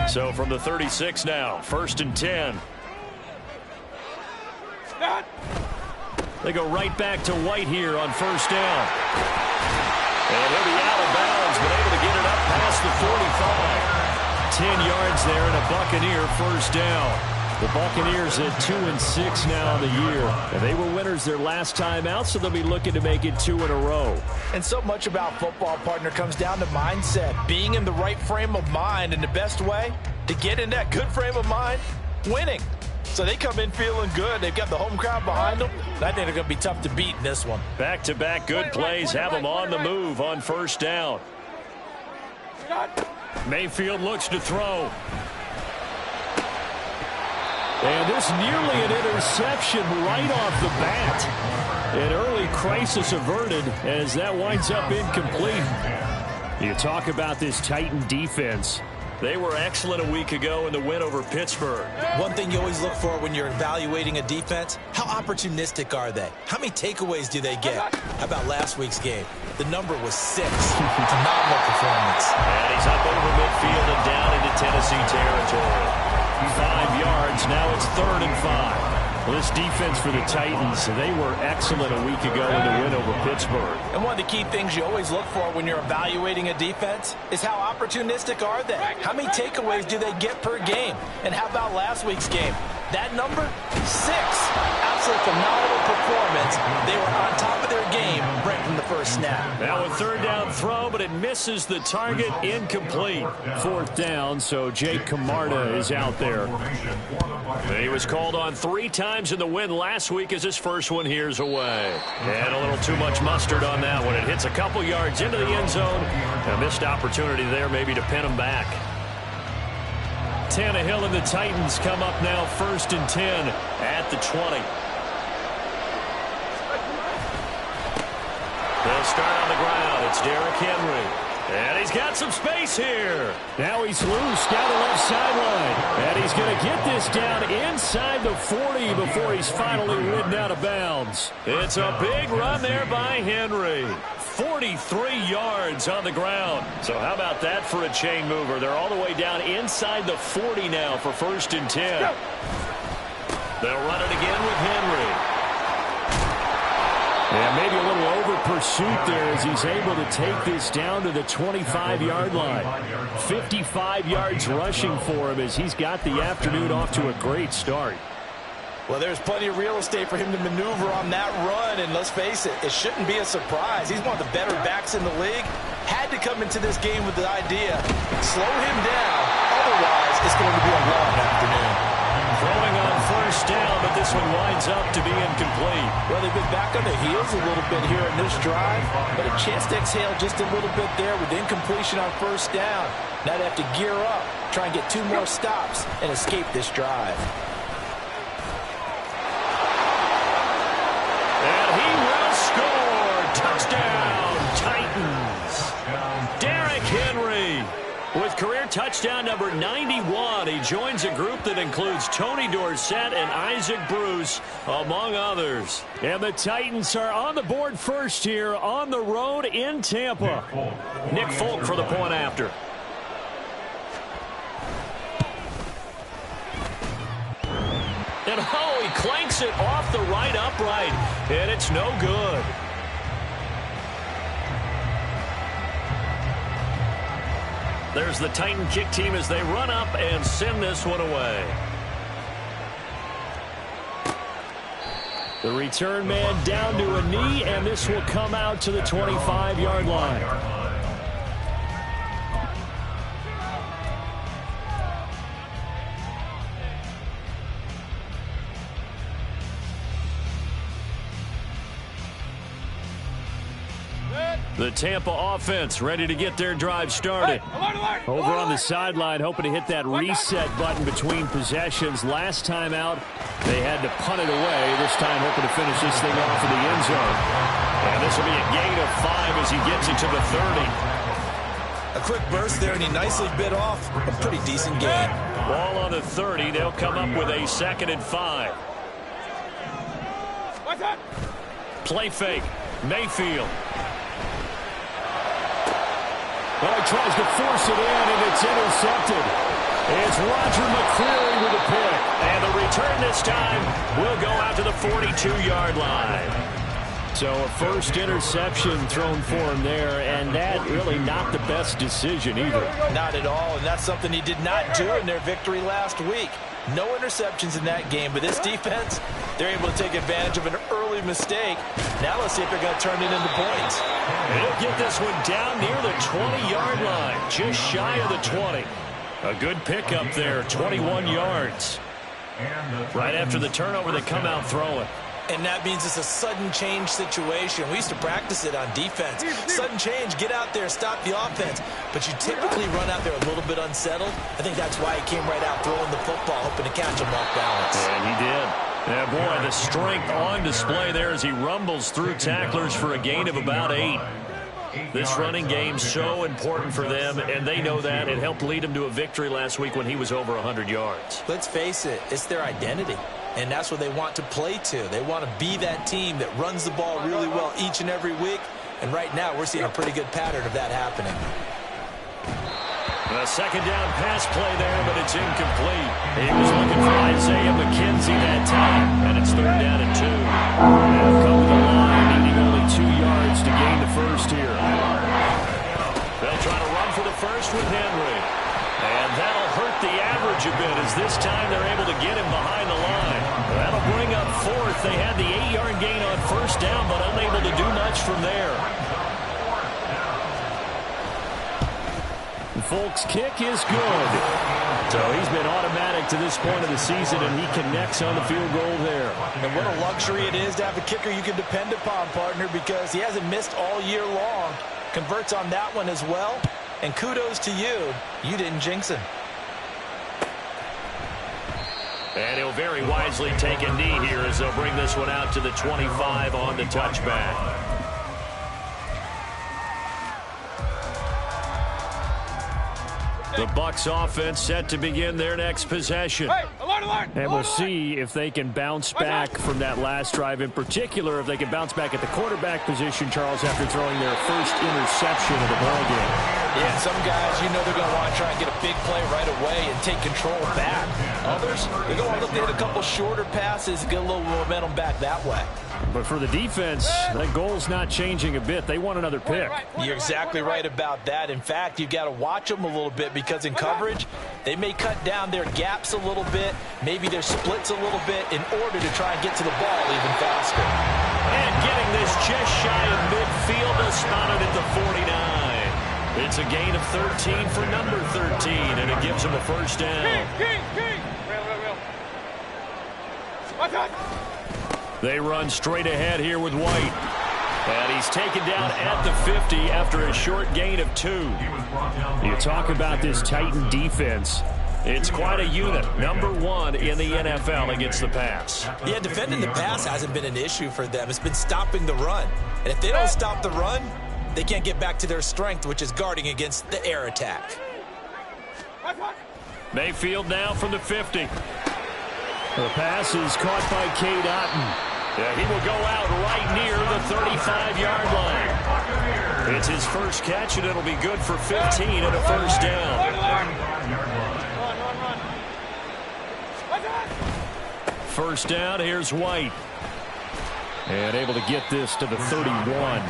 So from the 36 now, 1st and 10. They go right back to White here on 1st down. And he'll be out of bounds, but able to get it up past the 45. 10 yards there and a Buccaneer 1st down. The Buccaneers at 2-6 now on the year. And they were winners their last time out, so they'll be looking to make it 2 in a row. And so much about football, partner, comes down to mindset. Being in the right frame of mind, and the best way to get in that good frame of mind, winning. So they come in feeling good. They've got the home crowd behind them. I think they're going to be tough to beat in this one. Back-to-back good plays have them on the move on 1st down. Mayfield looks to throw. And this nearly an interception right off the bat. An early crisis averted as that winds up incomplete. You talk about this Titan defense. They were excellent a week ago in the win over Pittsburgh. One thing you always look for when you're evaluating a defense, how opportunistic are they? How many takeaways do they get? How about last week's game? The number was 6. Phenomenal performance. And he's up over midfield and down into Tennessee territory. 5 yards. Now it's 3rd and 5. Well, this defense for the Titans, they were excellent a week ago in the win over Pittsburgh. And one of the key things you always look for when you're evaluating a defense is how opportunistic are they? How many takeaways do they get per game? And how about last week's game? That number, 6. Absolute phenomenal performance. They were on top of their game right from the first snap. Now a 3rd down throw, but it misses the target, incomplete. 4th down, so Jake Camarda is out there. He was called on 3 times in the win last week as his first one here's away. And a little too much mustard on that one. It hits a couple yards into the end zone. A missed opportunity there maybe to pin him back. Tannehill and the Titans come up now 1st and 10 at the 20. They'll start on the ground. It's Derrick Henry. And he's got some space here. Now he's loose down the left sideline. And he's going to get this down inside the 40 before he's finally ridden out of bounds. It's a big run there by Henry. 43 yards on the ground. So how about that for a chain mover? They're all the way down inside the 40 now for 1st and 10. They'll run it again with Henry. Yeah, maybe a little over pursuit there as he's able to take this down to the 25-yard line. 55 yards rushing for him as he's got the afternoon off to a great start. Well, there's plenty of real estate for him to maneuver on that run, and let's face it, it shouldn't be a surprise. He's one of the better backs in the league. Had to come into this game with the idea, slow him down, otherwise it's going to be a long afternoon. Throwing on 1st down, but this one winds up to be incomplete. Well, they've been back on their heels a little bit here in this drive, but a chance to exhale just a little bit there with incompletion on 1st down. Now they have to gear up, try and get 2 more stops, and escape this drive. And he will score. Touchdown, Titans. Derrick Henry with career touchdown number 91. He joins a group that includes Tony Dorsett and Isaac Bruce, among others. And the Titans are on the board first here on the road in Tampa. Nick Folk for the point after. And oh, he clanks it off the right upright, and it's no good. There's the Titan kick team as they run up and send this one away. The return man down to a knee, and this will come out to the 25-yard line. The Tampa offense ready to get their drive started. Over on the sideline, hoping to hit that reset button between possessions. Last time out, they had to punt it away. This time hoping to finish this thing off in the end zone. And this will be a gain of 5 as he gets it to the 30. A quick burst there, and he nicely bit off a pretty decent gain. Ball on the 30. They'll come up with a 2nd and 5. Play fake. Mayfield. Well, he tries to force it in, and it's intercepted. It's Roger McCreary with a pick. And the return this time will go out to the 42-yard line. So a first interception thrown for him there, and that really not the best decision either. Not at all, and that's something he did not do in their victory last week. No interceptions in that game, but this defense, they're able to take advantage of an early mistake. Now let's see if they're going to turn it into points. And he'll get this one down near the 20-yard line, just shy of the 20. A good pickup there, 21 yards. Right after the turnover, they come out throwing. And that means it's a sudden change situation. We used to practice it on defense. Sudden change, get out there, stop the offense. But you typically run out there a little bit unsettled. I think that's why he came right out throwing the football, hoping to catch him off balance. And he did. Yeah, boy, the strength on display there as he rumbles through tacklers for a gain of about 8. This running game so important for them, and they know that. It helped lead them to a victory last week when he was over 100 yards. Let's face it, it's their identity. And that's what they want to play to. They want to be that team that runs the ball really well each and every week. And right now, we're seeing a pretty good pattern of that happening. A second down pass play there, but it's incomplete. He was looking for Isaiah McKenzie that time, and it's third down and 2. They'll come to the line, needing only 2 yards to gain the first here. They'll try to run for the first with Henry. And that'll hurt the average a bit as this time they're able to get him behind the line. That'll bring up fourth. They had the 8-yard gain on first down, but unable to do much from there. Folk's kick is good. So he's been automatic to this point of the season, and he connects on the field goal there. And what a luxury it is to have a kicker you can depend upon, partner, because he hasn't missed all year long. Converts on that one as well. And kudos to you. You didn't jinx him. And he'll very wisely take a knee here as they'll bring this one out to the 25 on the touchback. The Bucs offense set to begin their next possession. Hey, alert, alert, and we'll see if they can bounce back from that last drive. In particular, if they can bounce back at the quarterback position, Charles, after throwing their first interception of the ballgame. Yeah, some guys, you know they're going to want to try and get a big play right away and take control back. Others, they're going to look to hit a couple shorter passes, get a little momentum back that way. But for the defense, that goal's not changing a bit. They want another pick. You're exactly right about that. In fact, you've got to watch them a little bit because in coverage, they may cut down their gaps a little bit, maybe their splits a little bit in order to try and get to the ball even faster. And getting this just shy of midfield, they'll spot it at the 49. It's a gain of 13 for number 13, and it gives them a first down. Real. Watch out. They run straight ahead here with White. And he's taken down at the 50 after a short gain of 2. You talk about this Titan defense. It's quite a unit. Number 1 in the NFL against the pass. Yeah, defending the pass hasn't been an issue for them. It's been stopping the run. And if they don't stop the run, they can't get back to their strength, which is guarding against the air attack. Mayfield now from the 50. The pass is caught by Cade Otton. Yeah, he will go out right near the 35-yard line. It's his first catch, and it'll be good for 15 and a first down. First down, here's White. And able to get this to the 31.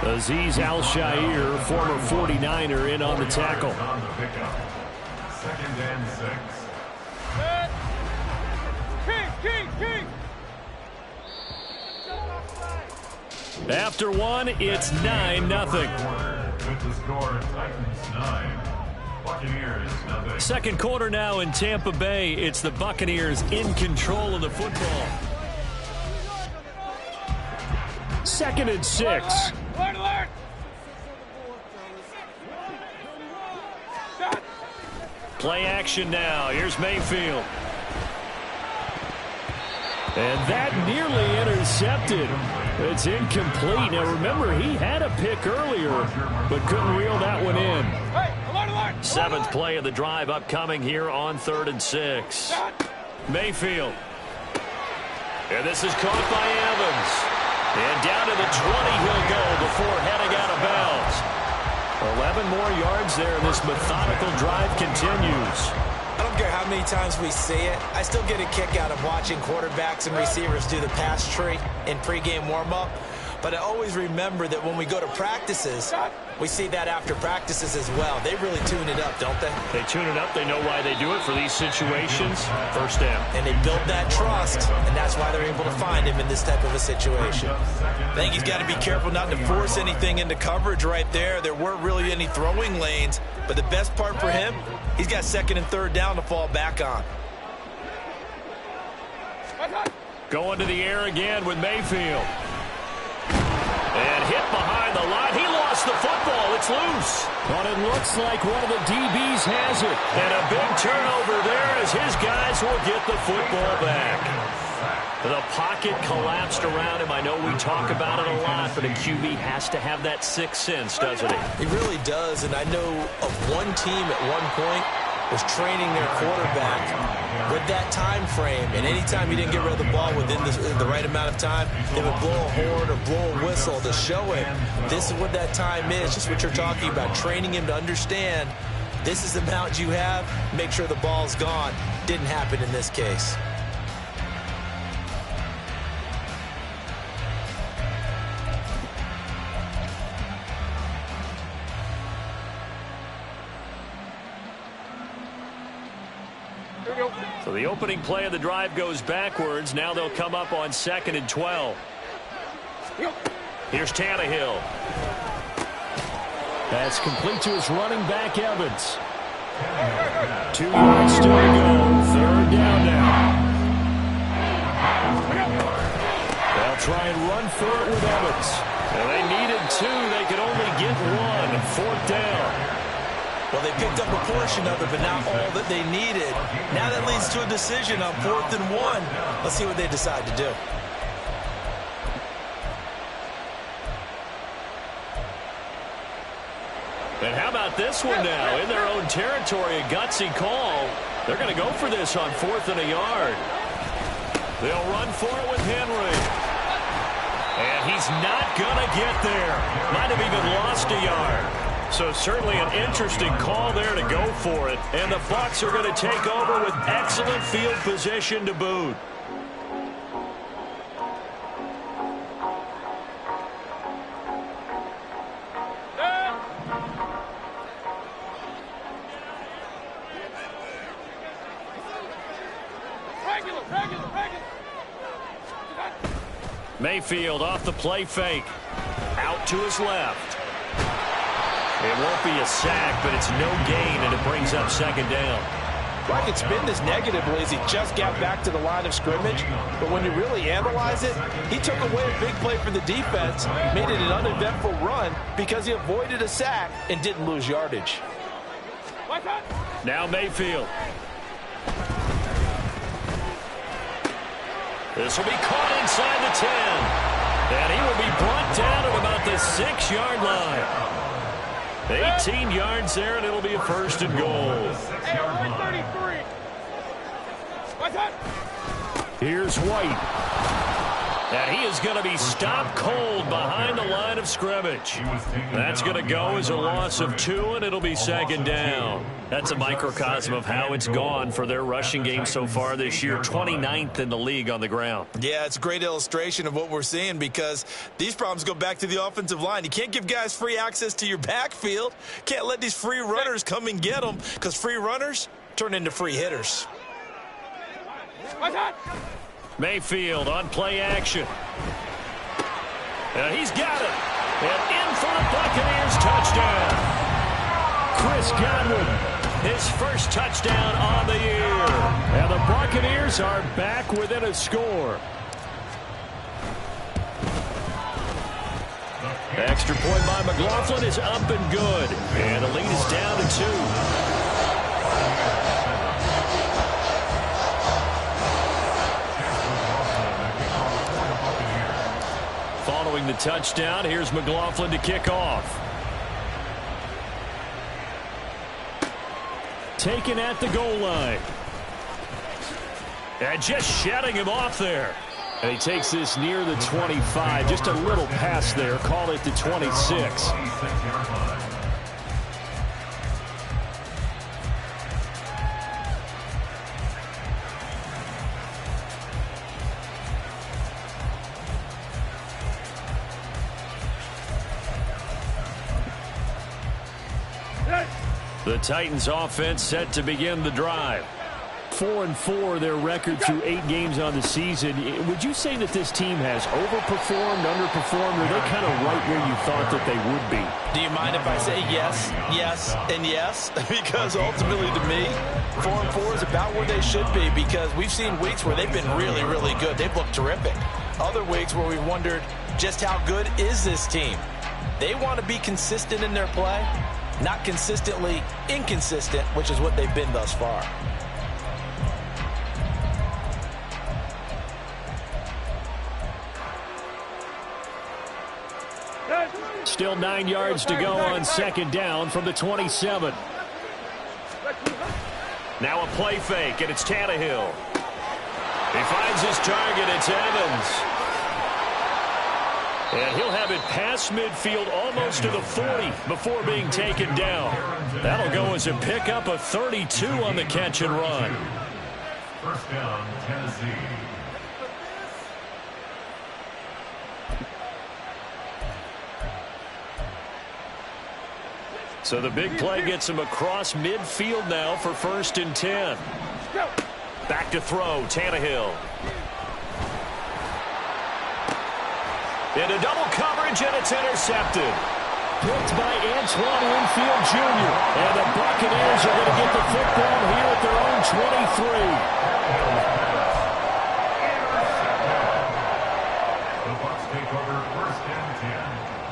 Azeez Al-Shaair, former 49er, in on the tackle. Second and 6. King. After one, it's 9-0. With the score, Titans 9, Buccaneers 0. Second quarter now in Tampa Bay. It's the Buccaneers in control of the football. 2nd and 6. Alert. Play action now. Here's Mayfield. And that nearly intercepted. It's incomplete. Now remember, he had a pick earlier, but couldn't reel that one in. Hey, alert. 7th play of the drive upcoming here on 3rd and 6. Mayfield. And this is caught by Evans. And down to the 20 he'll go before heading out of bounds. 11 more yards there, and this methodical drive continues. I don't care how many times we see it. I still get a kick out of watching quarterbacks and receivers do the pass tree in pregame warm-up. But I always remember that when we go to practices, we see that after practices as well. They really tune it up, don't they? They tune it up. They know why they do it for these situations. First down. And they build that trust, and that's why they're able to find him in this type of a situation. I think he's got to be careful not to force anything into coverage right there. There weren't really any throwing lanes, but the best part for him, he's got second and third down to fall back on. Going to the air again with Mayfield. And hit behind the line. He lost the football. It's loose. But it looks like one of the DBs has it. And a big turnover there as his guys will get the football back. The pocket collapsed around him. I know we talk about it a lot, but a QB has to have that sixth sense, doesn't he? He really does, and I know of one team at one point was training their quarterback with that time frame, and anytime he didn't get rid of the ball within the right amount of time, they would blow a horn or blow a whistle to show him this is what that time is, just what you're talking about, training him to understand this is the amount you have, make sure the ball's gone. Didn't happen in this case. So the opening play of the drive goes backwards. Now they'll come up on 2nd and 12. Here's Tannehill. That's complete to his running back, Evans. 2 yards still to go. Third down now. They'll try and run for it with Evans. And they needed 2. They could only get 1. Fourth down. Well, they picked up a portion of it, but not all that they needed. Now that leads to a decision on 4th and 1. Let's see what they decide to do. And how about this one now? In their own territory, a gutsy call. They're going to go for this on 4th and a yard. They'll run for it with Henry. And he's not going to get there. Might have even lost a yard. So certainly an interesting call there to go for it. And the Bucs are going to take over with excellent field position to boot. Mayfield off the play fake. Out to his left. It won't be a sack, but it's no gain, and it brings up 2nd down. Well, I could spin this negatively as he just got back to the line of scrimmage, but when you really analyze it, he took away a big play for the defense, made it an uneventful run because he avoided a sack and didn't lose yardage. Now Mayfield. This will be caught inside the 10. And he will be brought down at about the 6-yard line. 18 yards there, and it'll be a 1st and goal. Here's White. And he is going to be stopped cold behind the line of scrimmage. That's going to go as a loss of 2, and it'll be 2nd down. That's a microcosm of how it's gone for their rushing game so far this year. 29th in the league on the ground. Yeah, it's a great illustration of what we're seeing because these problems go back to the offensive line. You can't give guys free access to your backfield. Can't let these free runners come and get them because free runners turn into free hitters. Mayfield on play action. And he's got it. And in for the Buccaneers touchdown. Chris Godwin, his first touchdown on the year. And the Buccaneers are back within a score. Extra point by McLaughlin is up and good. And the lead is down to 2. Following the touchdown, here's McLaughlin to kick off. Taken at the goal line. And just shutting him off there. And he takes this near the 25. Just a little pass there. Call it the 26. The Titans offense set to begin the drive. 4-4 their record through 8 games on the season. Would you say that this team has overperformed, underperformed, or are they kind of right where you thought that they would be? Do you mind if I say yes, yes, and yes? Because ultimately to me, 4-4 is about where they should be, because we've seen weeks where they've been really, really good. They've looked terrific. Other weeks where we've wondered just how good is this team. They want to be consistent in their play, not consistently inconsistent, which is what they've been thus far. Still 9 yards to go on second down from the 27. Now a play fake, and it's Tannehill. He finds his target. It's Evans. And he'll have it past midfield almost to the 40 before being taken down. That'll go as a pickup of 32 on the catch and run. First down, Tennessee. So the big play gets him across midfield now for 1st and 10. Back to throw, Tannehill. Into double coverage, and it's intercepted. Picked by Antoine Winfield Jr. And the Buccaneers are going to get the football here at their own 23. The Bucs take over 1st and 10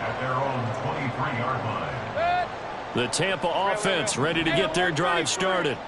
at their own 23-yard line. The Tampa offense ready to get their drive started.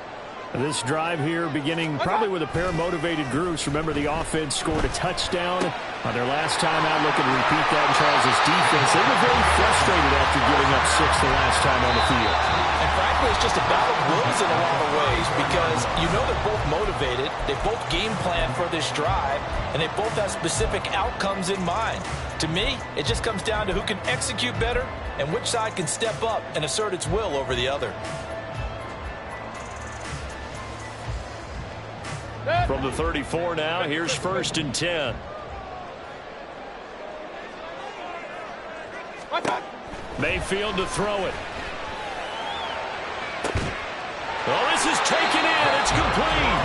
This drive here beginning probably with a pair of motivated groups. Remember, the offense scored a touchdown on their last time out. Looking to repeat that in Charles' defense. They were very frustrated after giving up 6 the last time on the field. And frankly, it's just a battle of wills in a lot of ways, because you know they're both motivated. They both game plan for this drive, and they both have specific outcomes in mind. To me, it just comes down to who can execute better and which side can step up and assert its will over the other. From the 34 now, here's 1st and 10. Mayfield to throw it. Oh, this is taken in. It's complete.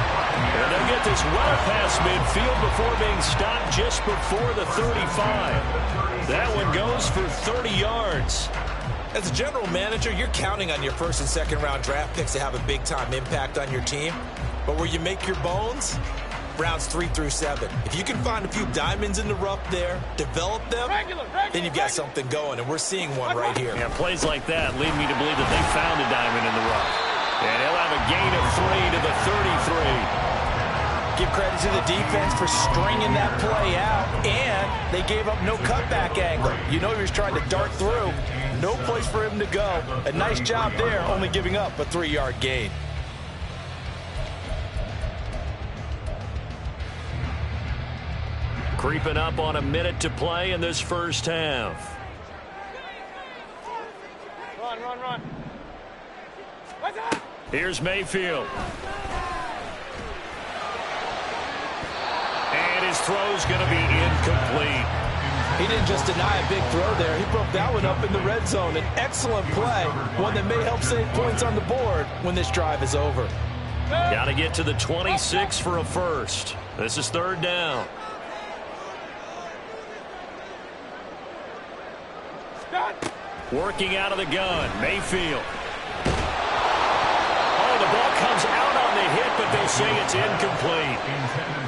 And they'll get this well past midfield before being stopped just before the 35. That one goes for 30 yards. As a general manager, you're counting on your 1st and 2nd round draft picks to have a big-time impact on your team. But where you make your bones, rounds 3 through 7. If you can find a few diamonds in the rough there, develop them, then you've got something going, and we're seeing one right here. Yeah, plays like that lead me to believe that they found a diamond in the rough. And he'll have a gain of 3 to the 33. Give credit to the defense for stringing that play out, and they gave up no cutback angle. You know he was trying to dart through. No place for him to go. A nice job there, only giving up a 3-yard gain. Creeping up on a minute to play in this first half. Run. Here's Mayfield. And his throw's going to be incomplete. He didn't just deny a big throw there. He broke that one up in the red zone. An excellent play, one that may help save points on the board when this drive is over. Got to get to the 26 for a first. This is 3rd down. Working out of the gun, Mayfield. Oh, the ball comes out on the hit, but they'll say it's incomplete.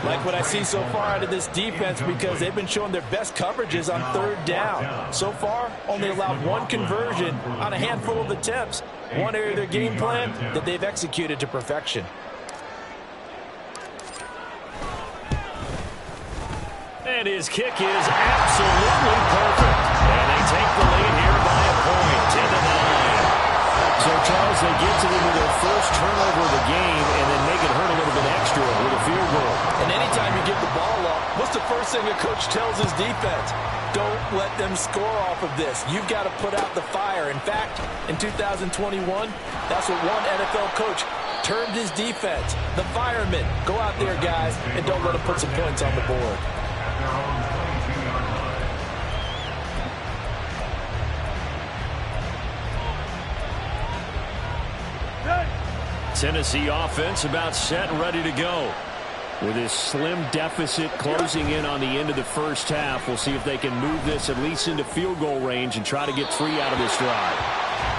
Like what I see so far out of this defense, because they've been showing their best coverages on 3rd down. So far, only allowed 1 conversion on a handful of attempts. One area of their game plan that they've executed to perfection. And his kick is absolutely perfect. And they take the lead here by a point, 10-9. So, Charles, they get to their first turnover of the game and then make it hurt a little bit extra with a field goal. And anytime you give the ball up, what's the first thing a coach tells his defense? Don't let them score off of this. You've got to put out the fire. In fact, in 2021, that's what one NFL coach termed his defense. The firemen. Go out there, guys, and don't let them put some points on the board. Tennessee offense about set and ready to go. With this slim deficit closing in on the end of the first half, we'll see if they can move this at least into field goal range and try to get 3 out of this drive.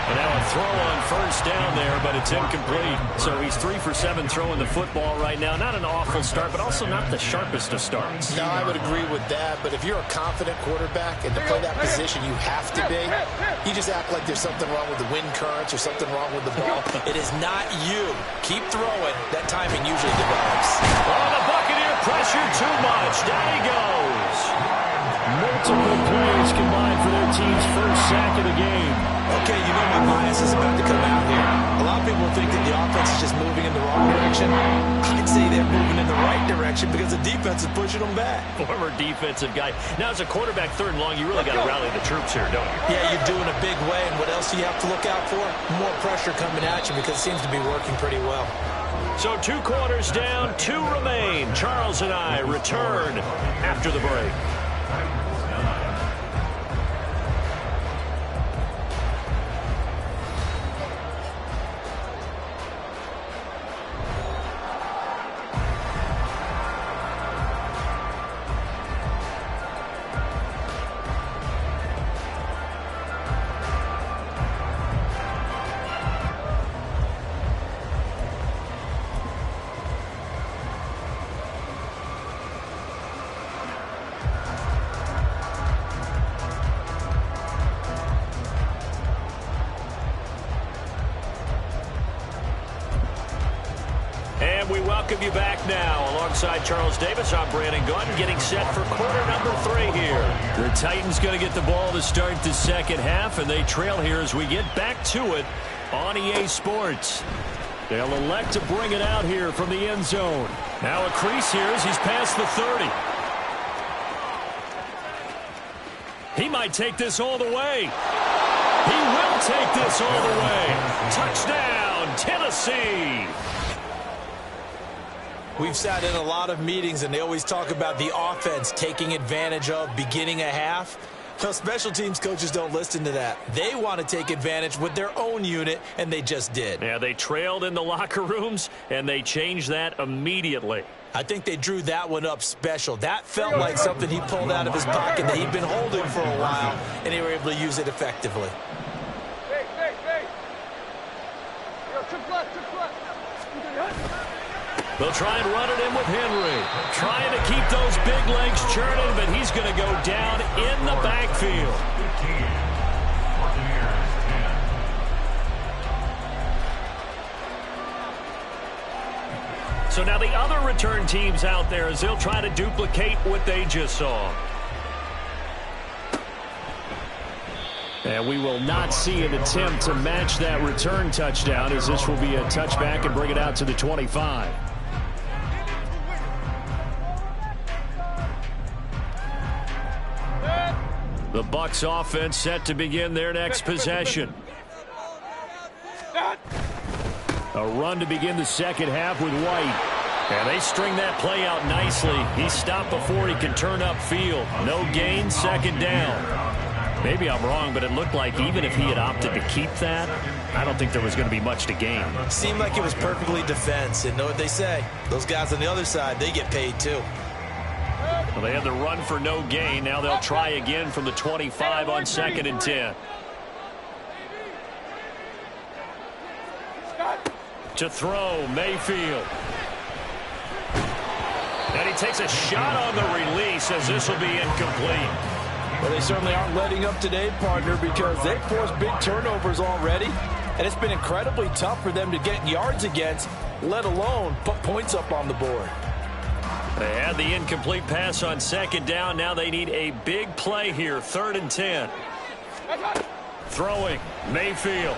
And now a throw on first down there, but it's incomplete. So he's 3 for 7 throwing the football right now. Not an awful start, but also not the sharpest of starts. No, I would agree with that. But if you're a confident quarterback and to play that position you have to be, you just act like there's something wrong with the wind currents or something wrong with the ball. It is not you. Keep throwing. That timing usually develops. Oh, the Buccaneer pressure too much. Down he goes. Multiple plays combined for their team's first sack of the game. Okay, you know my bias is about to come out here. A lot of people think that the offense is just moving in the wrong direction. I'd say they're moving in the right direction because the defense is pushing them back. Former defensive guy. Now, as a quarterback, 3rd and long, you really got to rally the troops here, don't you? Yeah, you're doing a big way, and what else do you have to look out for? More pressure coming at you because it seems to be working pretty well. So 2 quarters down, 2 remain. Charles and I return after the break. We welcome you back now. Alongside Charles Davis, I'm Brandon Gunn, getting set for quarter number 3 here. The Titans going to get the ball to start the second half, and they trail here as we get back to it on EA Sports. They'll elect to bring it out here from the end zone. Now a crease here as he's past the 30. He might take this all the way. He will take this all the way. Touchdown, Tennessee. We've sat in a lot of meetings, and they always talk about the offense taking advantage of beginning a half. Well, special teams coaches don't listen to that. They want to take advantage with their own unit, and they just did. Yeah, they trailed in the locker rooms, and they changed that immediately. I think they drew that one up special. That felt like something he pulled out of his pocket that he'd been holding for a while, and they were able to use it effectively. They'll try and run it in with Henry. Trying to keep those big legs churning, but he's going to go down in the backfield. So now the other return teams out there as they'll try to duplicate what they just saw. And we will not see an attempt to match that return touchdown, as this will be a touchback and bring it out to the 25. The Bucs offense set to begin their next possession. A run to begin the second half with White. And they string that play out nicely. He stopped before he can turn upfield. No gain, second down. Maybe I'm wrong, but it looked like even if he had opted to keep that, I don't think there was going to be much to gain. Seemed like it was perfectly defense. And know what they say? Those guys on the other side, they get paid too. Well, they had the run for no gain. Now they'll try again from the 25 on 2nd and 10. To throw, Mayfield. And he takes a shot on the release as this will be incomplete. Well, they certainly aren't letting up today, partner, because they've forced big turnovers already. And it's been incredibly tough for them to get yards against, let alone put points up on the board. They had the incomplete pass on 2nd down. Now they need a big play here, 3rd and 10. Throwing, Mayfield.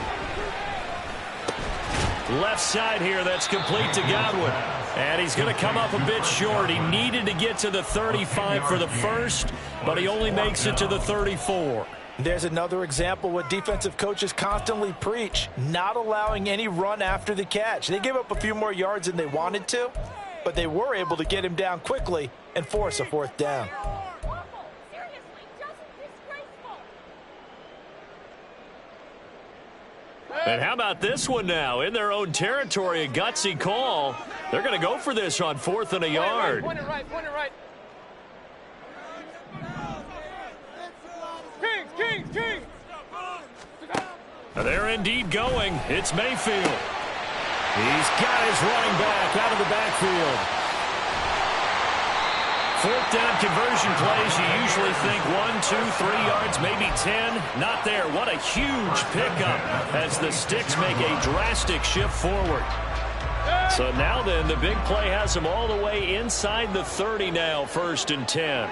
Left side here, that's complete to Godwin. And he's going to come up a bit short. He needed to get to the 35 for the first, but he only makes it to the 34. There's another example what defensive coaches constantly preach, not allowing any run after the catch. They gave up a few more yards than they wanted to, but they were able to get him down quickly and force a 4th down. And how about this one now? In their own territory, a gutsy call. They're going to go for this on 4th and a yard. Point it right. Kings. They're indeed going. It's Mayfield. He's got his running back out of the backfield. 4th down conversion plays, you usually think 1, 2, 3 yards, maybe 10. Not there. What a huge pickup as the Sticks make a drastic shift forward. So now then, the big play has them all the way inside the 30 now, 1st and 10.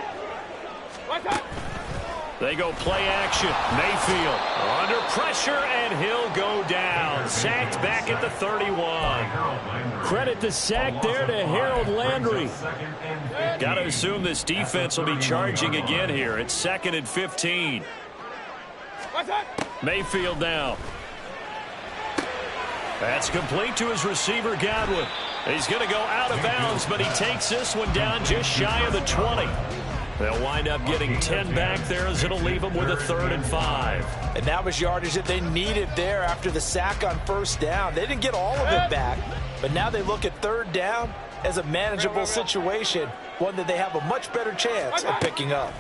They go play action. Mayfield under pressure, and he'll go down. Sacked back at the 31. Credit the sack there to Harold Landry. Got to assume this defense will be charging again here. It's 2nd and 15. Mayfield now. That's complete to his receiver, Godwin. He's going to go out of bounds, but he takes this one down just shy of the 20. They'll wind up getting 10 back there as it'll leave them with a 3rd and 5. And that was yardage that they needed there after the sack on 1st down. They didn't get all of it back, but now they look at 3rd down as a manageable situation, one that they have a much better chance of picking up.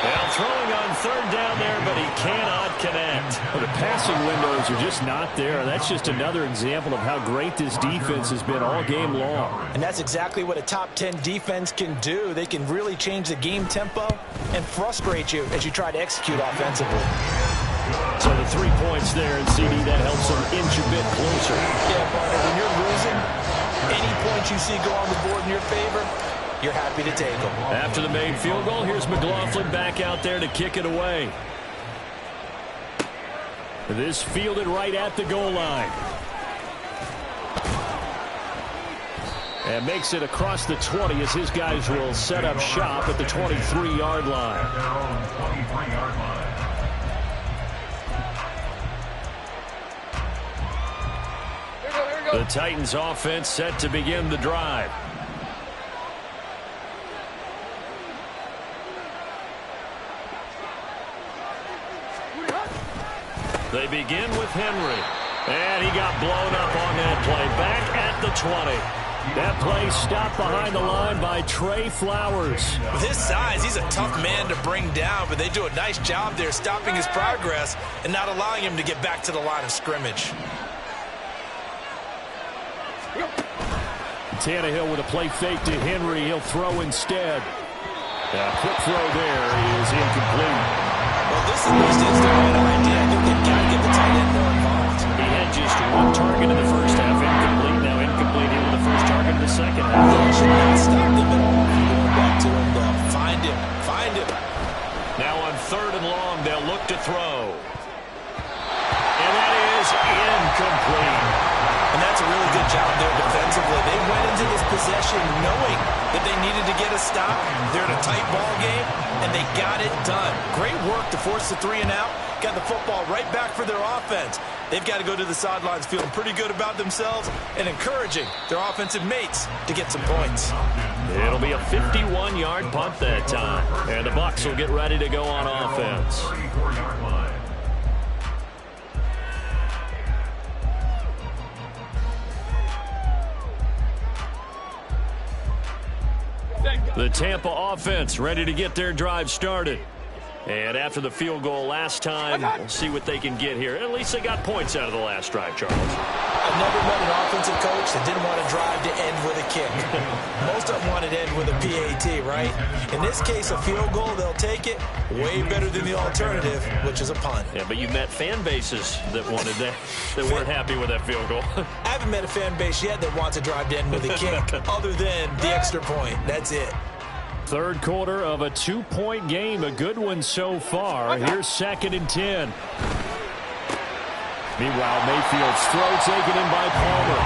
Well, throwing on 3rd down there, but he cannot connect. Well, the passing windows are just not there. That's just another example of how great this defense has been all game long. And that's exactly what a top 10 defense can do. They can really change the game tempo and frustrate you as you try to execute offensively. So the 3 points there, and CD, that helps them inch a bit closer. Yeah, partner, when you're losing, any points you see go on the board in your favor, you're happy to take them. After the made field goal, here's McLaughlin back out there to kick it away. This fielded right at the goal line. And makes it across the 20 as his guys will set up shop at the 23-yard line. The Titans offense set to begin the drive. They begin with Henry. And he got blown up on that play. Back at the 20. That play stopped behind the line by Trey Flowers. With his size, he's a tough man to bring down, but they do a nice job there stopping his progress and not allowing him to get back to the line of scrimmage. Tannehill with a play fake to Henry. He'll throw instead. A quick throw there is incomplete. Well, this at least is the right idea. I think they've got to get the tight end more involved. He had just 1 target in the first half. Incomplete. Now incomplete here with the first target in the second half. That should not stop them at all. Going back to him, though. Find him. Now on 3rd and long, they'll look to throw. And that is incomplete. And that's a really good job there defensively. They went into this possession knowing that they needed to get a stop. They're in a tight ball game, and they got it done. Great work to force the 3 and out. Got the football right back for their offense. They've got to go to the sidelines feeling pretty good about themselves and encouraging their offensive mates to get some points. It'll be a 51-yard punt that time. And the Bucs will get ready to go on offense. The Tampa offense ready to get their drive started. And after the field goal last time, we'll see what they can get here. At least they got points out of the last drive, Charles. I've never met an offensive coach that didn't want to drive to end with a kick. Most of them want to end with a PAT, right? In this case, a field goal, they'll take it. Way better than the alternative, which is a punt. Yeah, but you met fan bases that wanted that, that weren't happy with that field goal. I haven't met a fan base yet that wants to drive to end with a kick, other than the extra point. That's it. Third quarter of a 2-point game. A good one so far. Here's 2nd and 10. Meanwhile, Mayfield's throw taken in by Palmer.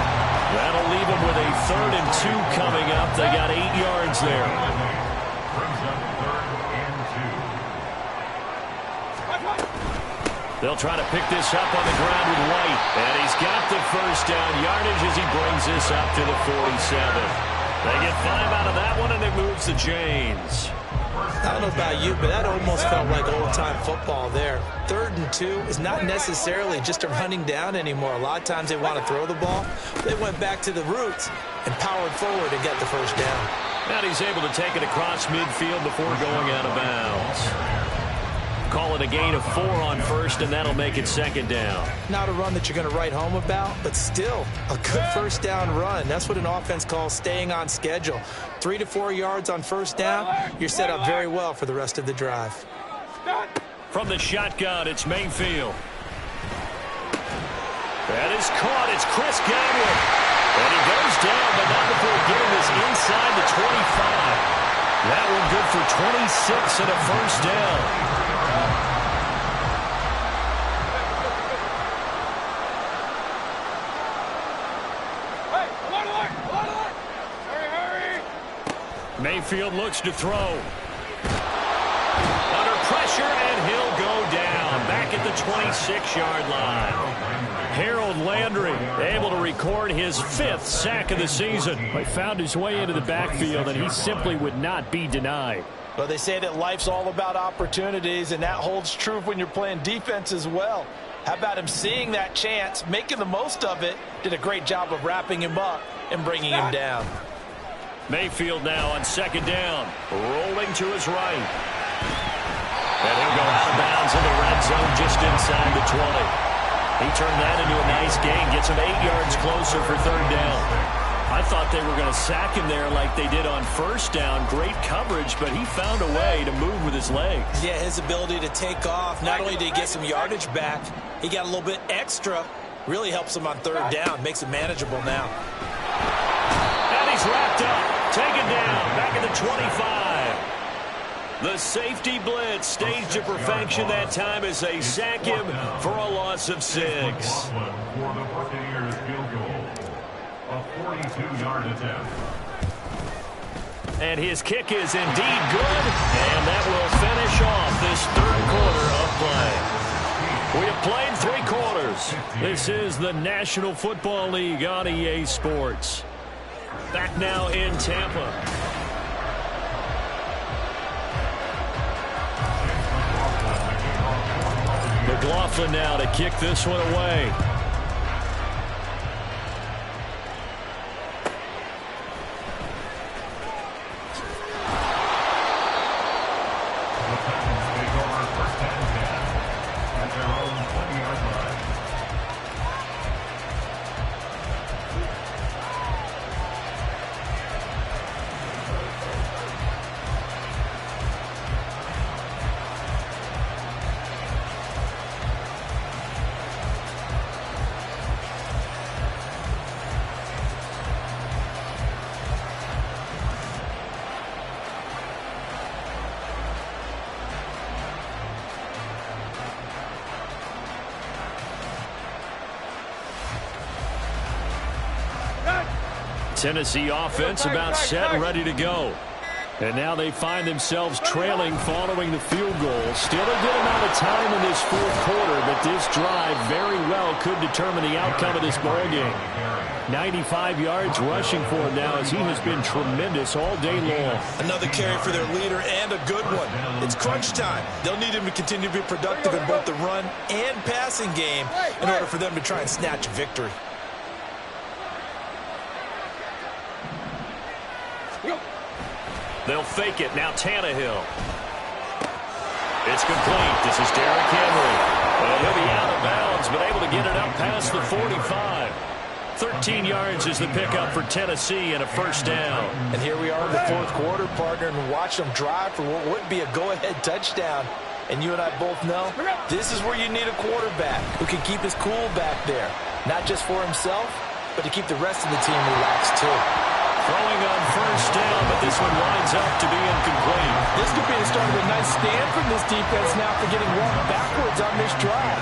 That'll leave him with a 3rd and 2 coming up. They got 8 yards there. They'll try to pick this up on the ground with White. And he's got the first down yardage as he brings this up to the 47. They get 5 out of that one, and it moves the chains. I don't know about you, but that almost felt like old-time football there. 3rd and 2 is not necessarily just a running down anymore. A lot of times they want to throw the ball. They went back to the roots and powered forward and got the first down. And he's able to take it across midfield before going out of bounds. Call it a gain of 4 on first, and that'll make it 2nd down. Not a run that you're going to write home about, but still a good first down run. That's what an offense calls staying on schedule. 3 to 4 yards on first down, you're set up very well for the rest of the drive. From the shotgun, it's Mayfield. That is caught. It's Chris Godwin. And he goes down, but not before getting this inside the 25. That one good for 26 and a first down. Mayfield looks to throw. Under pressure, and he'll go down. Back at the 26-yard line. Harold Landry able to record his 5th sack of the season. He found his way into the backfield, and he simply would not be denied. Well, they say that life's all about opportunities, and that holds true when you're playing defense as well. How about him seeing that chance, making the most of it, did a great job of wrapping him up and bringing him down. Mayfield now on 2nd down, rolling to his right. And he'll go out of bounds in the red zone just inside the 20. He turned that into a nice gain, gets him 8 yards closer for 3rd down. I thought they were going to sack him there like they did on first down. Great coverage, but he found a way to move with his legs. Yeah, his ability to take off, not only did he get some yardage back, he got a little bit extra. Really helps him on 3rd down, makes it manageable now. And he's wrapped up, taken down, back at the 25. The safety blitz staged to perfection that time as they sack him for a loss of 6. For the Buccaneers field goal, a 42-yard attempt. And his kick is indeed good, and that will finish off this 3rd quarter of play. We have played 3 quarters. This is the National Football League on EA Sports. Back now in Tampa. McLaughlin now to kick this one away. Tennessee offense about set and ready to go. And now they find themselves trailing following the field goal. Still a good amount of time in this 4th quarter, but this drive very well could determine the outcome of this ballgame. 95 yards rushing for him now as he has been tremendous all day long. Another carry for their leader and a good one. It's crunch time. They'll need him to continue to be productive in both the run and passing game in order for them to try and snatch a victory. They'll fake it. Now Tannehill. It's complete. This is Derrick Henry. And he'll be out of bounds, but able to get it up past the 45. 13 yards is the pickup for Tennessee and a first down. And here we are in the 4th quarter, partner, and watch them drive for what would be a go-ahead touchdown. And you and I both know this is where you need a quarterback who can keep his cool back there. Not just for himself, but to keep the rest of the team relaxed too. Throwing on first down, but this one winds up to be incomplete. This could be the start of a nice stand from this defense now for getting walked backwards on this drive.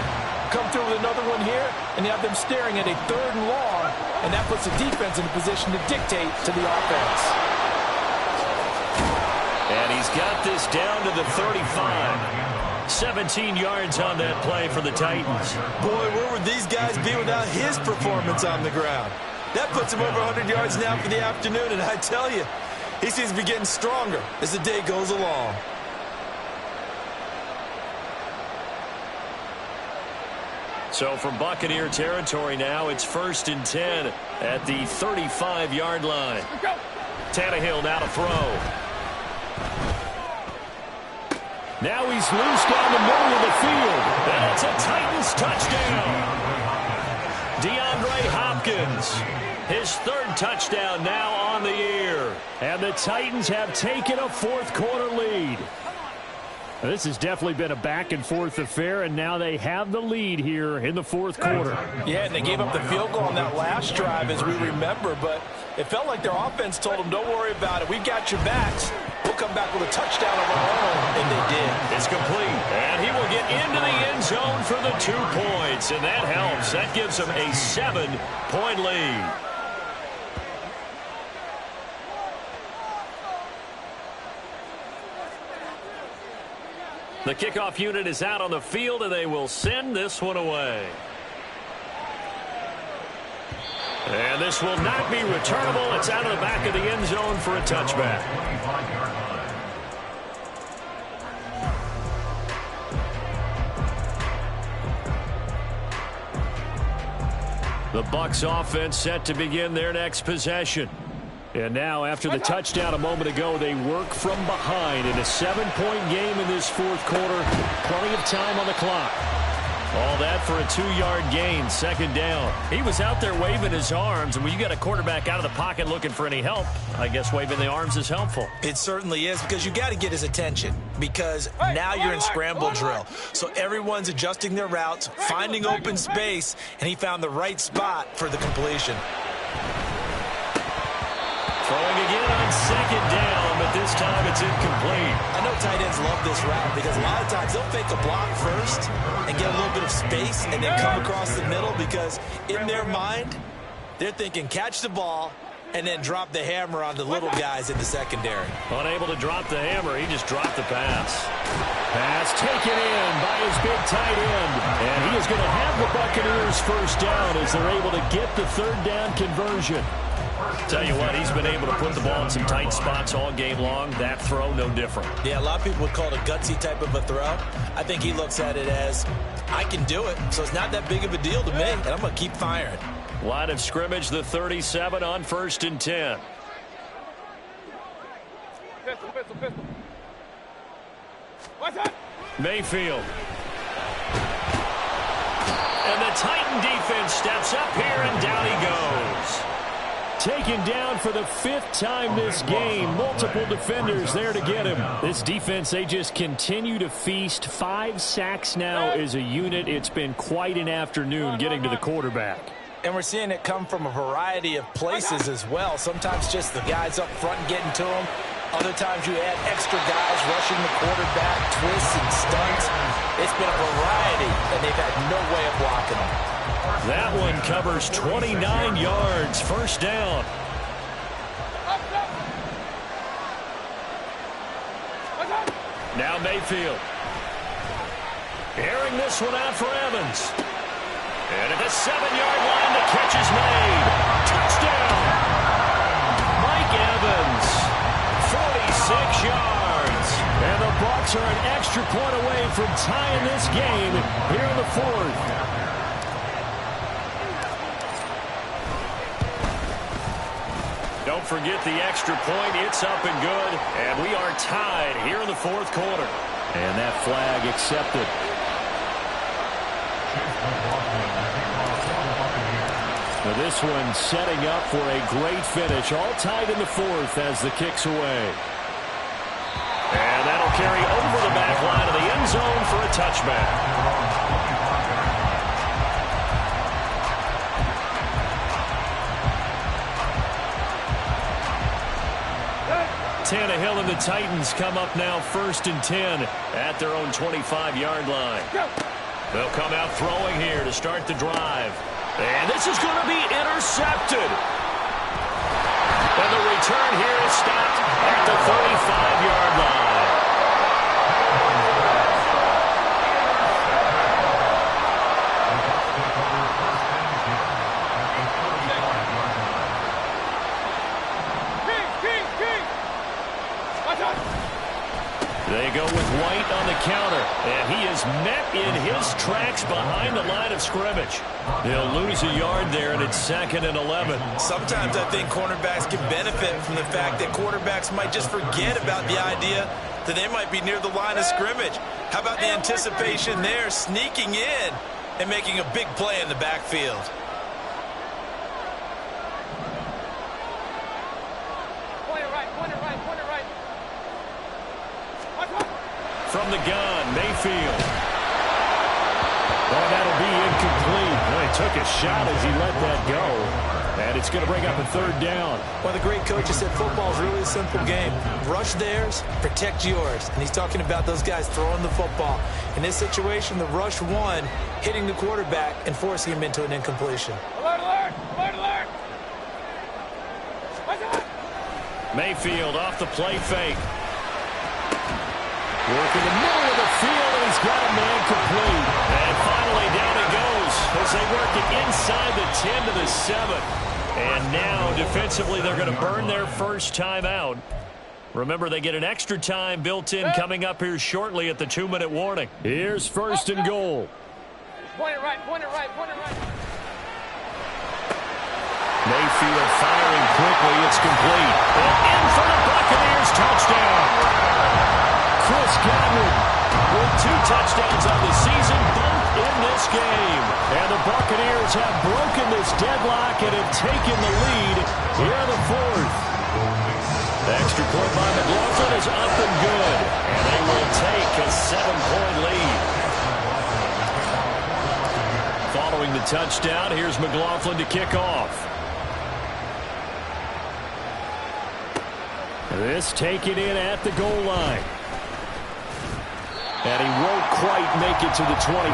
Come through with another one here, and you have them staring at a 3rd and long, and that puts the defense in a position to dictate to the offense. And he's got this down to the 35. 17 yards on that play for the Titans. Boy, where would these guys be without his performance on the ground? That puts him over 100 yards now for the afternoon, and I tell you, he seems to be getting stronger as the day goes along. So from Buccaneer territory now, it's 1st and 10 at the 35-yard line. Tannehill now to throw. Now he's loose down the middle of the field. And it's a Titans touchdown. DeAndre Hopkins, his 3rd touchdown now on the year. And the Titans have taken a 4th-quarter lead. This has definitely been a back-and-forth affair, and now they have the lead here in the 4th quarter. Yeah, and they gave up the field goal on that last drive, as we remember, but it felt like their offense told them, don't worry about it. We've got your backs. We'll come back with a touchdown of our own, and they did. It's complete, and he will get into the end zone for the 2 points, and that helps. That gives them a 7-point lead. The kickoff unit is out on the field, and they will send this one away. And this will not be returnable. It's out of the back of the end zone for a touchback. The Bucs offense set to begin their next possession. And now, after the touchdown a moment ago, they work from behind in a 7-point game in this 4th quarter. Plenty of time on the clock. All that for a 2-yard gain, 2nd down. He was out there waving his arms, and when you got a quarterback out of the pocket looking for any help, I guess waving the arms is helpful. It certainly is, because you got to get his attention, because now you're in scramble drill. So everyone's adjusting their routes, finding open space, and he found the right spot for the completion. Throwing again on 2nd down, but this time it's incomplete. I know tight ends love this route because a lot of times they'll fake a block first and get a little bit of space and then come across the middle, because in their mind, they're thinking catch the ball and then drop the hammer on the little guys in the secondary. Unable to drop the hammer, he just dropped the pass. Pass taken in by his big tight end. And he is going to have the Buccaneers 1st down as they're able to get the 3rd down conversion. Tell you what, he's been able to put the ball in some tight spots all game long. That throw, no different. Yeah, a lot of people would call it a gutsy type of a throw. I think he looks at it as, I can do it, so it's not that big of a deal to me, and I'm going to keep firing. Line of scrimmage, the 37 on 1st and 10. Pistol. What's that? Mayfield. And the Titan defense steps up here, and down he goes. Taken down for the 5th time this game. Multiple defenders there to get him. This defense, they just continue to feast. 5 sacks now as a unit. It's been quite an afternoon getting to the quarterback. And we're seeing it come from a variety of places as well. Sometimes just the guys up front getting to him. Other times you add extra guys rushing the quarterback, twists and stunts. It's been a variety, and they've had no way of blocking them. That one covers 29 yards. 1st down. Now Mayfield. Airing this one out for Evans. And at the 7-yard line, the catch is made. Touchdown. Mike Evans. 46 yards. And the Bucs are an extra point away from tying this game here in the 4th. Don't forget the extra point. It's up and good. And we are tied here in the 4th quarter. And that flag accepted. Now this one setting up for a great finish. All tied in the 4th as the kick's away. And that'll carry over the back line of the end zone for a touchback. Tannehill and the Titans come up now 1st and 10 at their own 25-yard line. They'll come out throwing here to start the drive. And this is going to be intercepted. And the return here is stopped at the 35-yard line. They go with White on the counter. And he is met in his tracks behind the line of scrimmage. He'll lose a yard there, and it's 2nd and 11. Sometimes I think cornerbacks can benefit from the fact that quarterbacks might just forget about the idea that they might be near the line of scrimmage. How about the anticipation there, sneaking in and making a big play in the backfield? From the gun, Mayfield. Oh, that'll be incomplete. Well, he took a shot as he let that go. And it's going to bring up a 3rd down. Well, the great coach has said football is really a simple game. Rush theirs, protect yours. And he's talking about those guys throwing the football. In this situation, the rush one, hitting the quarterback and forcing him into an incompletion. Alert, alert! Alert, alert! Mayfield off the play fake. Working the middle of the field, and he's got a man complete. And finally, down he goes as they work it inside the 10 to the 7. And now, defensively, they're going to burn their first time out. Remember, they get an extra time built in coming up here shortly at the 2-minute warning. Here's 1st and goal. Point it right, point it right, point it right. Mayfield firing quickly. It's complete. And in for the Buccaneers, touchdown. Chris Godwin with 2 touchdowns on the season, both in this game. And the Buccaneers have broken this deadlock and have taken the lead here in the 4th. The extra point by McLaughlin is up and good. And they will take a 7-point lead. Following the touchdown, here's McLaughlin to kick off. This taken in at the goal line. And he won't quite make it to the 25.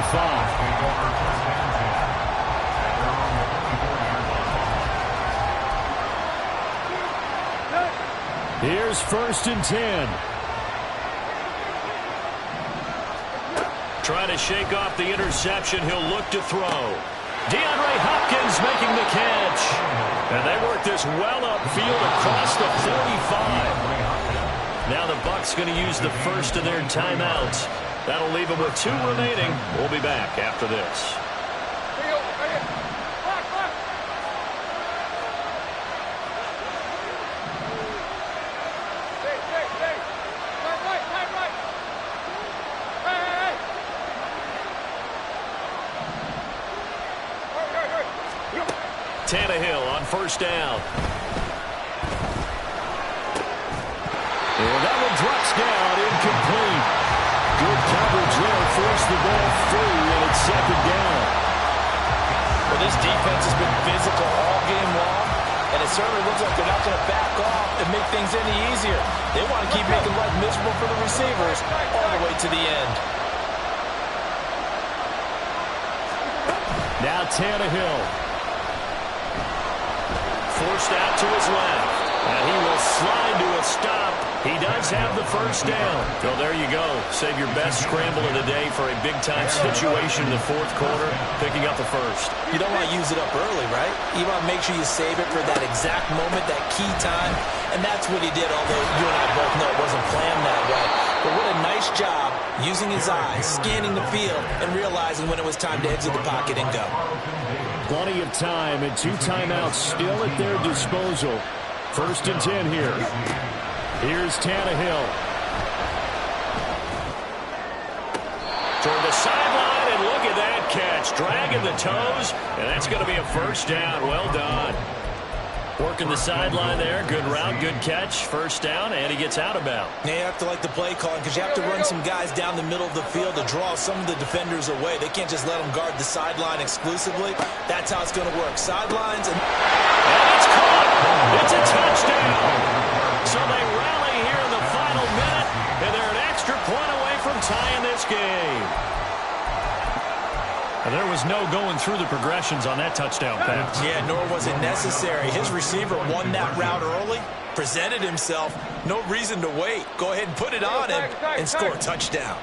Here's 1st and 10. Trying to shake off the interception. He'll look to throw. DeAndre Hopkins making the catch. And they work this well upfield across the 45. Now the Bucs going to use the first of their timeouts. That'll leave them with 2 remaining. We'll be back after this. Tannehill on 1st down. And that one drops down, incomplete. Good coverage there, forced the ball free, and it's 2nd down. Well, this defense has been physical all game long, and it certainly looks like they're not going to back off and make things any easier. They want to keep making life miserable for the receivers all the way to the end. Now Tannehill. Forced out to his left. And he will slide to a stop. He does have the 1st down. So there you go. Save your best scramble of the day for a big-time situation in the 4th quarter, picking up the 1st. You don't want to use it up early, right? You want to make sure you save it for that exact moment, that key time. And that's what he did, although you and I both know it wasn't planned that way. But what a nice job using his eyes, scanning the field, and realizing when it was time to exit the pocket and go. Plenty of time and 2 timeouts still at their disposal. 1st and 10 here. Here's Tannehill. Toward the sideline, and look at that catch. Dragging the toes, and that's going to be a 1st down. Well done. Working the sideline there. Good route, good catch. 1st down, and he gets out of bounds. Yeah, you have to like the play calling because you have to run some guys down the middle of the field to draw some of the defenders away. They can't just let them guard the sideline exclusively. That's how it's going to work. Sidelines and it's caught. It's a touchdown. So they rally here in the final minute, and they're an extra point away from tying this game. And there was no going through the progressions on that touchdown pass. Yeah, nor was it necessary. His receiver won that route early, presented himself. No reason to wait. Go ahead and put it on him and score a touchdown.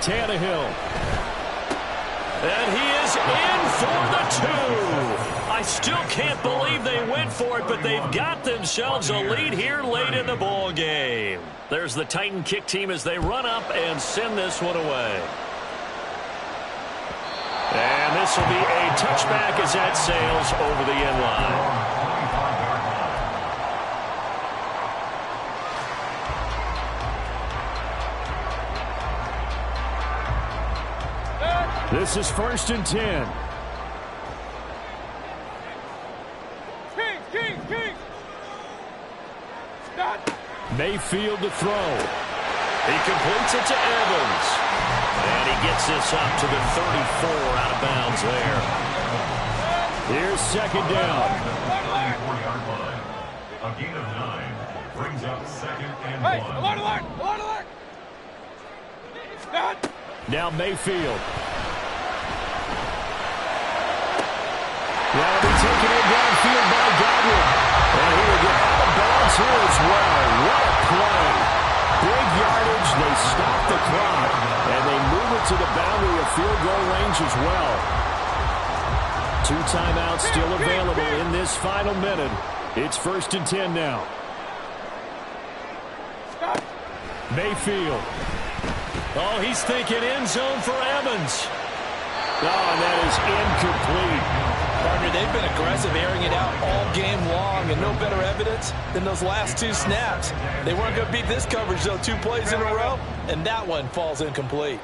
Tannehill. And he is in for the 2. I still can't believe they went for it, but they've got themselves a lead here late in the ball game. There's the Titan kick team as they run up and send this one away. And this will be a touchback as that sails over the end line. This is 1st and 10. Kings! Stop! Mayfield to throw. He completes it to Evans. And he gets this up to the 34 out of bounds there. Here's 2nd down. 34-yard line. A gain of 9 brings up 2nd and 1. Alert! Stop! Now Mayfield. That'll be taken in downfield by Godwin. And he will get out of bounds here as well. What a play. Big yardage. They stop the clock. And they move it to the boundary of field goal range as well. 2 timeouts still available in this final minute. It's 1st and 10 now. Mayfield. Oh, he's thinking end zone for Evans. Oh, and that is incomplete. Partner, they've been aggressive, airing it out all game long, and no better evidence than those last 2 snaps. They weren't going to beat this coverage, though, 2 plays in a row, and that one falls incomplete.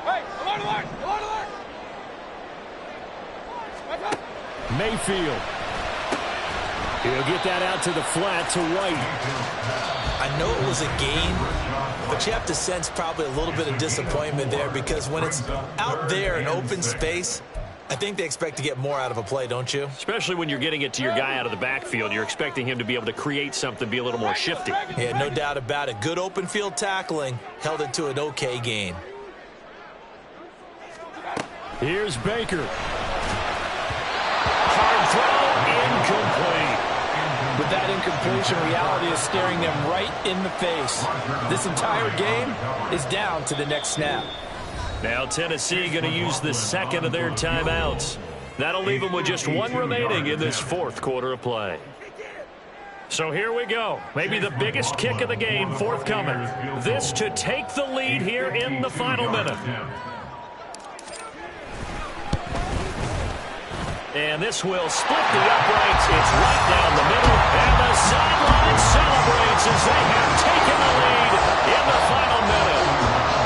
Hey, alert! Mayfield. He'll get that out to the flat to White. I know it was a gain, but you have to sense probably a little bit of disappointment there, because when it's out there in open space, I think they expect to get more out of a play, don't you? Especially when you're getting it to your guy out of the backfield. You're expecting him to be able to create something, be a little more shifty. Yeah, no doubt about it. Good open field tackling held it to an okay gain. Here's Baker. Hard throw, incomplete. With that incompletion, reality is staring them right in the face. This entire game is down to the next snap. Now Tennessee going to use the 2nd of their timeouts. That'll leave them with just 1 remaining in this 4th quarter of play. So here we go. Maybe the biggest kick of the game forthcoming. This to take the lead here in the final minute. And this will split the uprights. It's right down the middle. And the sideline celebrates as they have taken the lead in the final minute.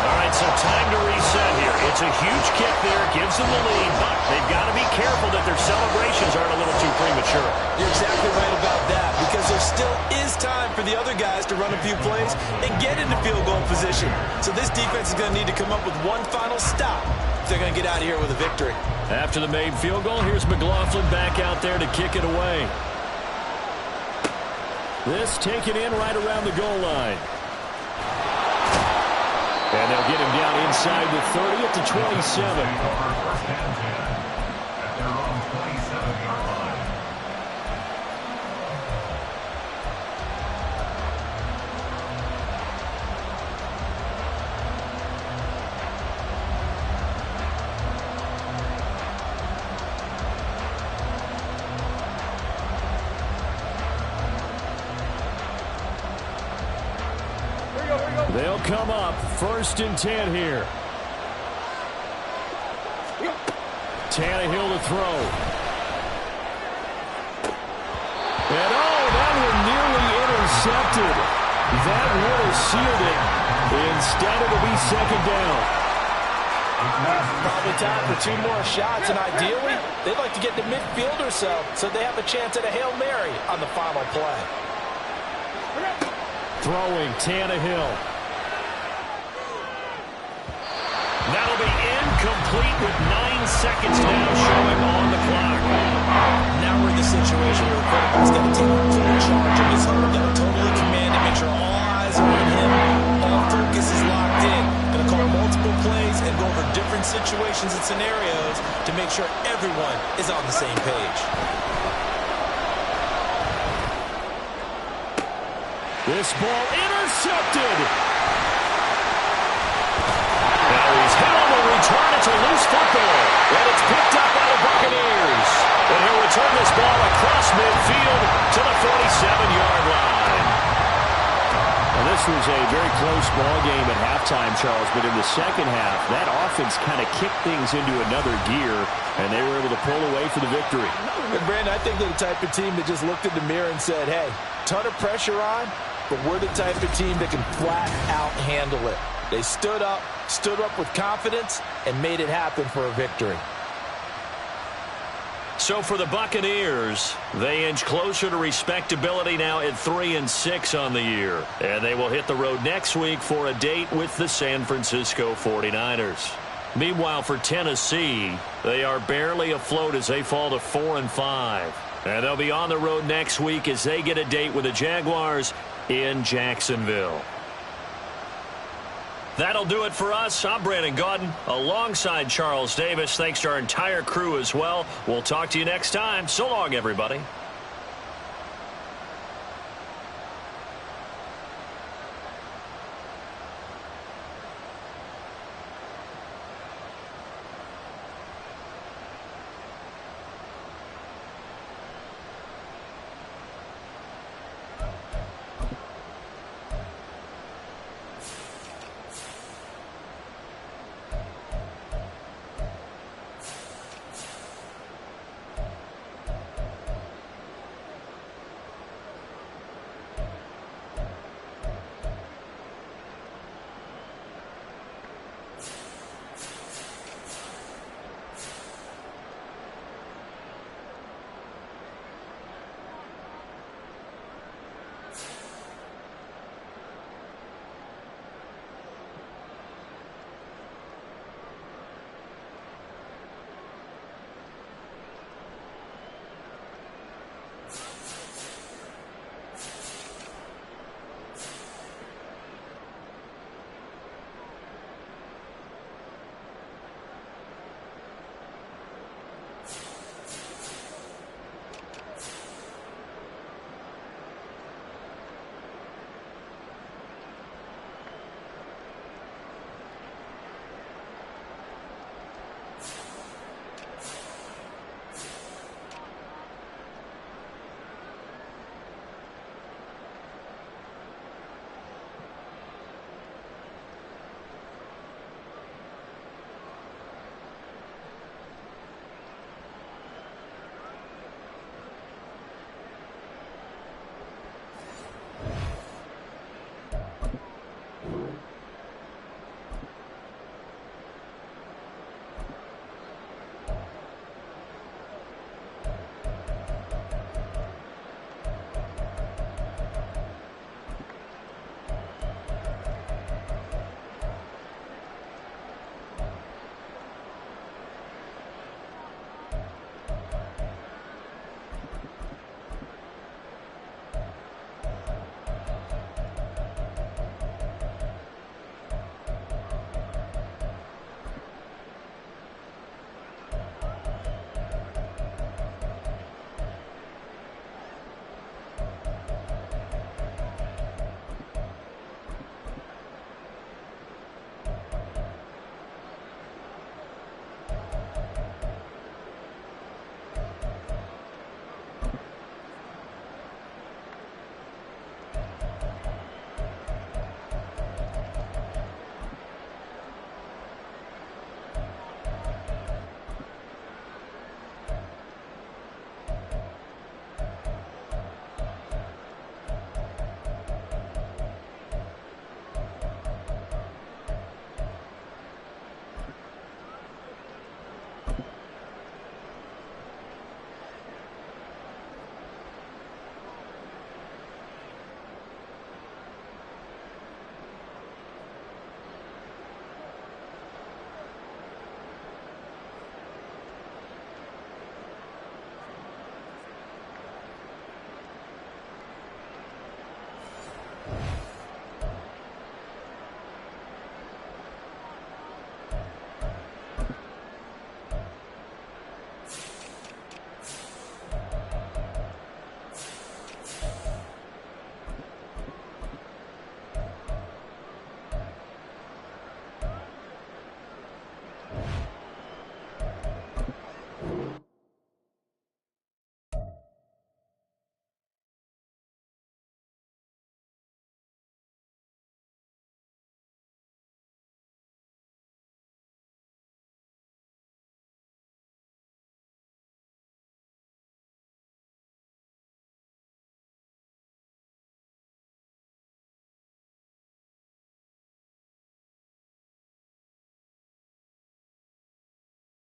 All right, so time to reset here. It's a huge kick there. Gives them the lead, but they've got to be careful that their celebrations aren't a little too premature. You're exactly right about that, because there still is time for the other guys to run a few plays and get into field goal position. So this defense is going to need to come up with one final stop if they're going to get out of here with a victory. After the made field goal, here's McLaughlin back out there to kick it away. This taken in right around the goal line. And they'll get him down inside the 30 at the 27. At their own 27-yard line. They'll come up 1st and 10 here. Tannehill to throw. And that one nearly intercepted. That would have sealed it. Instead, it'll be 2nd down. Probably time for 2 more shots, and ideally, they'd like to get to midfield or so they have a chance at a Hail Mary on the final play. Throwing Tannehill. That'll be incomplete with 9 seconds now showing on the clock. Now we're in the situation where the quarterback's got to take full charge of his home, got to totally command it, make sure all eyes are on him, all focus is locked in. Going to call multiple plays and go over different situations and scenarios to make sure everyone is on the same page. This ball intercepted. Now he's hit on the return. It's a loose football. And it's picked up by the Buccaneers. And he'll return this was a very close ball game at halftime, Charles, but in the second half, that offense kind of kicked things into another gear, and they were able to pull away for the victory. And Brandon, I think they're the type of team that just looked in the mirror and said, hey, ton of pressure on, but we're the type of team that can flat out handle it. They stood up with confidence, and made it happen for a victory. So for the Buccaneers, they inch closer to respectability now at 3-6 on the year. And they will hit the road next week for a date with the San Francisco 49ers. Meanwhile, for Tennessee, they are barely afloat as they fall to 4-5. And they'll be on the road next week as they get a date with the Jaguars in Jacksonville. That'll do it for us. I'm Brandon Gaudin alongside Charles Davis. Thanks to our entire crew as well. We'll talk to you next time. So long, everybody.